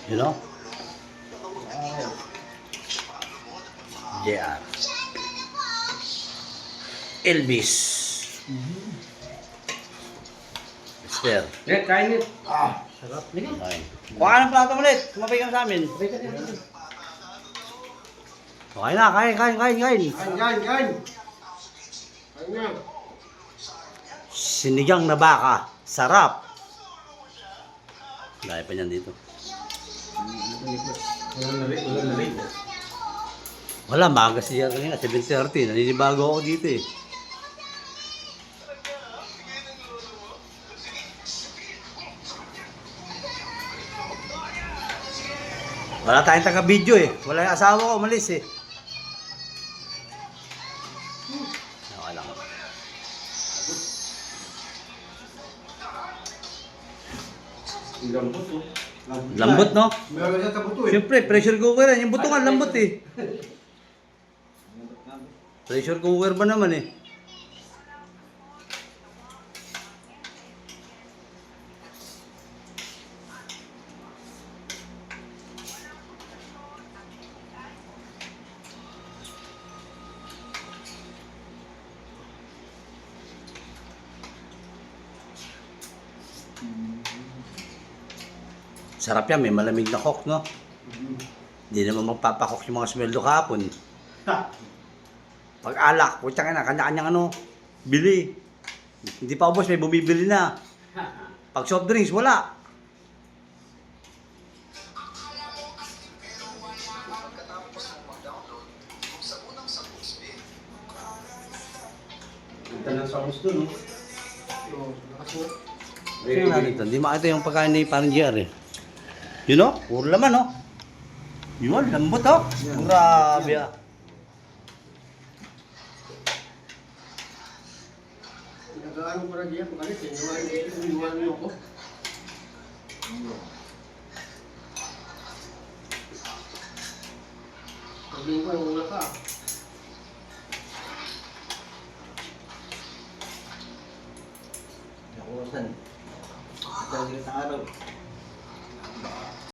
You know? Yeah. Elvis. Mister. Eh, kain yun. Sarap. Okay. Kuha ka ng plato ulit. Kumabay ka na sa amin. Okay na, kain. Kain. Kain na. Sinigang na baka. Sarap. Dahil pa niyan dito. Wala na rin. Wala, maaga siya kanina. 7:30. Naninibago ako dito eh. Wala tayong taga-video eh. Wala yung asawa ko, umalis eh. Okay lang. Lambot oh. Lambot, no? Meron siya sa buto eh. Siyempre, pressure cooker yan. Yung buto nga, lambot eh. Pressure cooker ba naman eh? Sarap yan, may malamig na coke, no? Hindi naman magpapakok yung mga sweldo kahapon. Pag alak, putang ina, kanya-kanyang ano, bili. Hindi pa ubos, may bumibili na. Pag soft drinks, wala. Punta lang sa gusto, no? Sino natin ito? Hindi makita yung pagkain ni parang GR eh. You know? Puro laman, no? Yun, lambot, oh. Grabe, ah. Nag-ano pa rin yan, pagkalit eh. Iniwan mo ako. Sabihin ko yung una ka. Nakuwasan. Dahil sa araw.